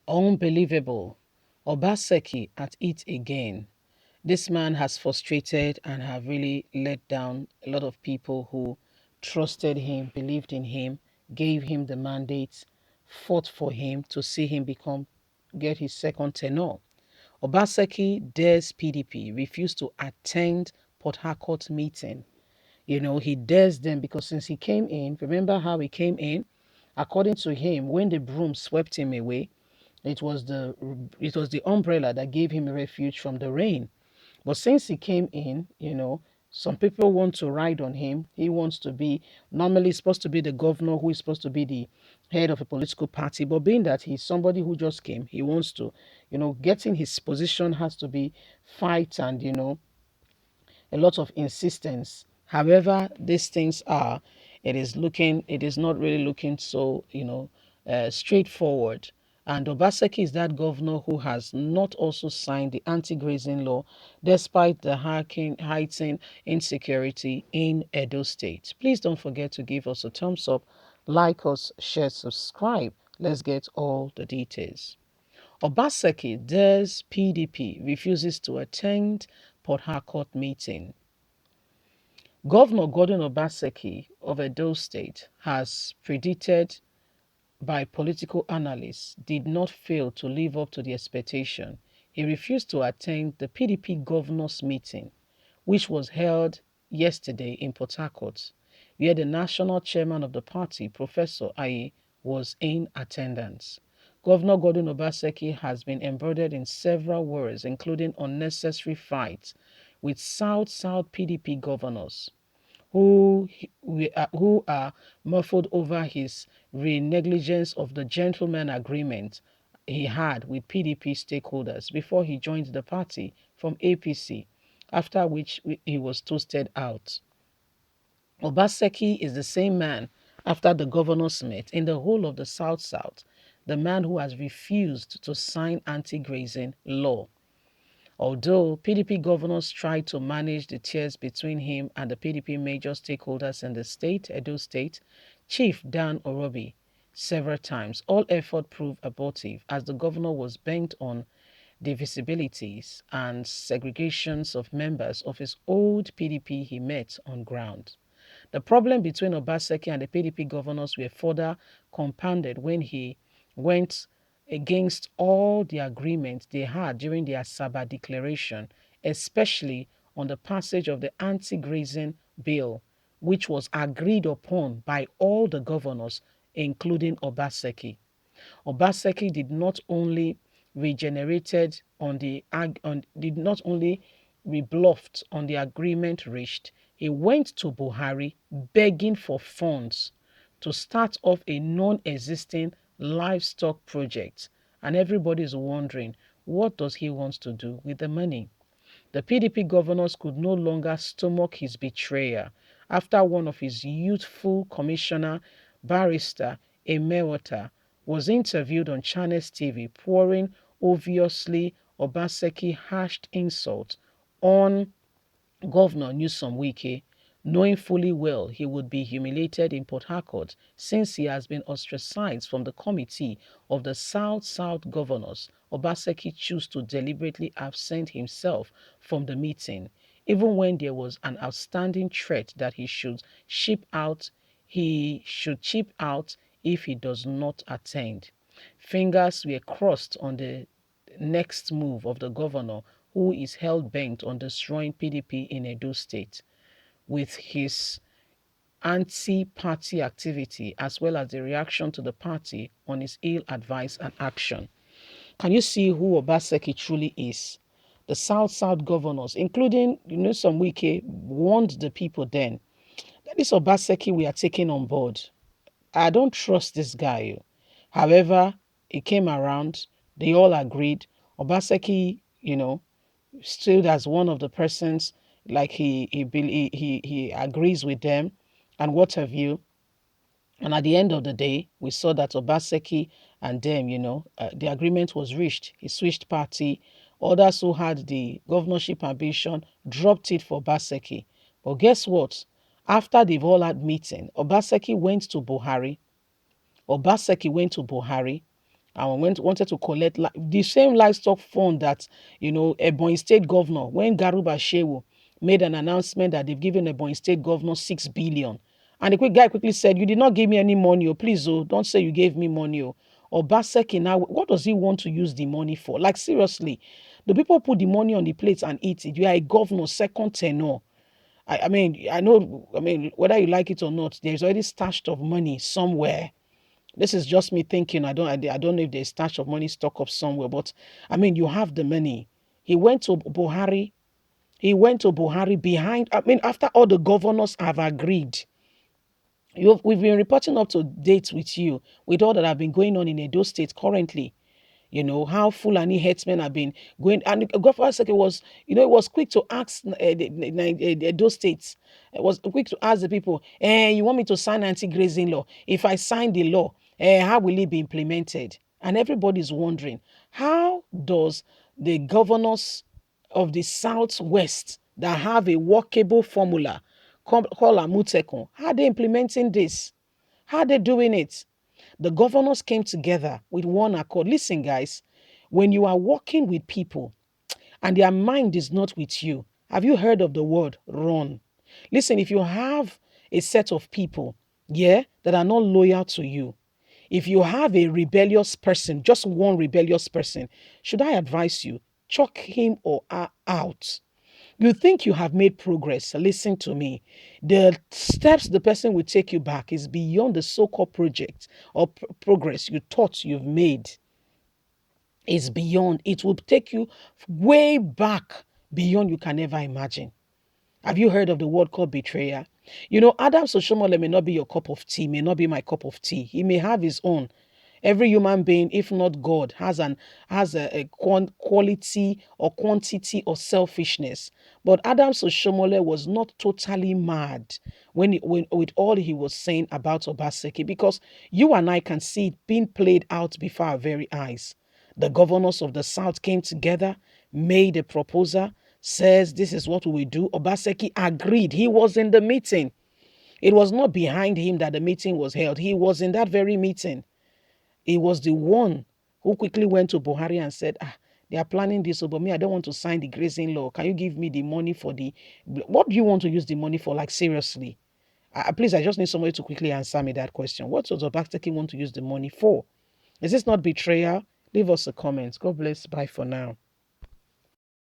Unbelievable. Obaseki at it again. This man has frustrated and have really let down a lot of people who trusted him, believed in him, gave him the mandate, fought for him to see him get his second tenure. Obaseki dares PDP, refused to attend Port Harcourt meeting. He dares them because since he came in, remember how he came in? According to him, when the broom swept him away, it was the umbrella that gave him refuge from the rain. But since he came in, some people want to ride on him. He wants to be normally supposed to be the governor who is supposed to be the head of a political party. But being that he's somebody who just came, he wants to, getting his position has to be fight and, a lot of insistence. However, these things are, it is not really looking so, straightforward. And Obaseki is that governor who has not also signed the anti-grazing law, despite the heightened insecurity in Edo State. Please don't forget to give us a thumbs up, like us, share, subscribe. Let's get all the details. Obaseki dares PDP refuses to attend Port Harcourt meeting. Governor Gordon Obaseki of Edo State has predicted by political analysts did not fail to live up to the expectation. He refused to attend the PDP governors meeting, which was held yesterday in Port Harcourt, where the national chairman of the party, Professor Aye, was in attendance. Governor Gordon Obaseki has been embroidered in several wars, including unnecessary fights with South PDP governors who are muffled over his negligence of the gentleman agreement he had with PDP stakeholders before he joined the party from APC, after which he was toasted out. Obaseki is the same man after the governors met in the whole of the South, the man who has refused to sign anti-grazing law. Although PDP governors tried to manage the tears between him and the PDP major stakeholders in the state, Edo State, Chief Dan Orobi, several times, all effort proved abortive as the governor was bent on the visibilities and segregations of members of his old PDP he met on ground. The problem between Obaseki and the PDP governors were further compounded when he went against all the agreements they had during the Asaba Declaration, especially on the passage of the anti-grazing bill, which was agreed upon by all the governors, including Obaseki. Obaseki did not only regenerated on the did not only rebluffed on the agreement reached, he went to Buhari begging for funds to start off a non-existing livestock project. And everybody is wondering, what does he want to do with the money? The PDP governors could no longer stomach his betrayal after one of his youthful commissioner, barrister Emewata, was interviewed on Channels TV pouring obviously Obaseki hashed insult on Governor Newsom Wike, knowing fully well he would be humiliated in Port Harcourt since he has been ostracized from the committee of the South governors. Obaseki chose to deliberately absent himself from the meeting, even when there was an outstanding threat that he should chip out if he does not attend. Fingers were crossed on the next move of the governor, who is hell-bent on destroying PDP in Edo State, with his anti-party activity as well as the reaction to the party on his ill advice and action. Can you see who Obaseki truly is? The South governors, including, some Wike, warned the people then that this Obaseki we are taking on board. I don't trust this guy. However, it came around. They all agreed. Obaseki, stood as one of the persons, like he agrees with them and what have you. And at the end of the day, we saw that Obaseki and them, the agreement was reached. He switched party. Others who had the governorship ambition dropped it for Obaseki. But guess what? After they've all had meeting, Obaseki went to Buhari and wanted to collect the same livestock fund that, Ebonyi State Governor, when Garuba Shehu made an announcement that they've given Ebonyi State Governor 6 billion. And the quick guy quickly said, you did not give me any money, oh, please, oh, don't say you gave me money, oh. Obaseki now, what does he want to use the money for? Like, seriously, the people put the money on the plates and eat it. You are a governor, second tenure. I mean, whether you like it or not, there's already stashed of money somewhere. This is just me thinking. I don't know if there's stash of money stock up somewhere, but I mean, you have the money. He went to Buhari. He went to Buhari behind. I mean, after all the governors have agreed. We've been reporting up to date with you with all that have been going on in Edo State currently. How Fulani headsmen have been going. And Governor Seke was, it was quick to ask those states. It was quick to ask the people, you want me to sign anti-grazing law? If I sign the law, how will it be implemented? And everybody's wondering, how does the governors of the Southwest that have a workable formula called Amutekun, how are they implementing this? How are they doing it? The governors came together with one accord. Listen, guys, when you are working with people and their mind is not with you, have you heard of the word run? Listen, if you have a set of people, that are not loyal to you, if you have a rebellious person, just one rebellious person, should I advise you, chuck him or her out. You think you have made progress. Listen to me. The steps the person will take you back is beyond the so-called project or progress you thought you've made. It's beyond. It will take you way back beyond you can ever imagine. Have you heard of the word called betrayer? Adam Soshomole may not be your cup of tea, may not be my cup of tea. He may have his own. Every human being, if not God, has a quality or quantity of selfishness. But Adam Soshomole was not totally mad when with all he was saying about Obaseki, because you and I can see it being played out before our very eyes. The governors of the South came together, made a proposal, says this is what we will do. Obaseki agreed. He was in the meeting. It was not behind him that the meeting was held. He was in that very meeting. He was the one who quickly went to Buhari and said, they are planning this, but me, I don't want to sign the grazing law. Can you give me the money for what do you want to use the money for? Like, seriously. Please, I just need somebody to quickly answer me that question. What does Obaseki want to use the money for? Is this not betrayal? Leave us a comment. God bless. Bye for now.